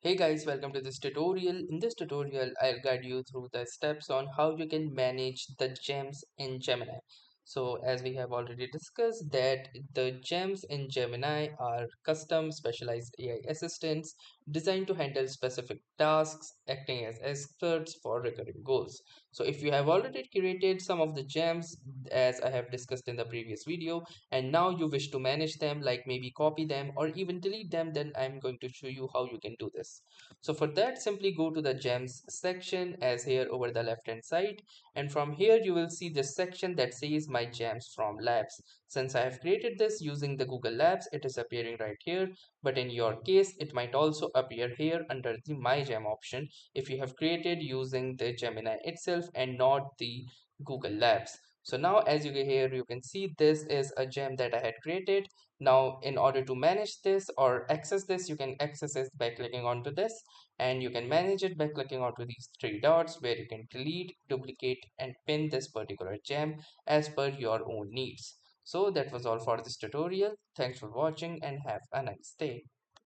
Hey guys, welcome to this tutorial. In this tutorial, I'll guide you through the steps on how you can manage the gems in Gemini. So as we have already discussed that the gems in Gemini are custom specialized AI assistants designed to handle specific tasks, acting as experts for recurring goals. So if you have already created some of the gems as I have discussed in the previous video, and now you wish to manage them, like maybe copy them or even delete them, then I'm going to show you how you can do this. So for that, simply go to the gems section as here over the left hand side, and from here you will see this section that says my gems from labs. Since I have created this using the Google Labs, it is appearing right here, but in your case it might also appear here under the my gem option if you have created using the Gemini itself and not the Google Labs. So now as you can here you can see this is a gem that I had created. Now in order to manage this or access this, you can access it by clicking onto this, and you can manage it by clicking onto these three dots where you can delete, duplicate and pin this particular gem as per your own needs. So that was all for this tutorial. Thanks for watching and have a nice day.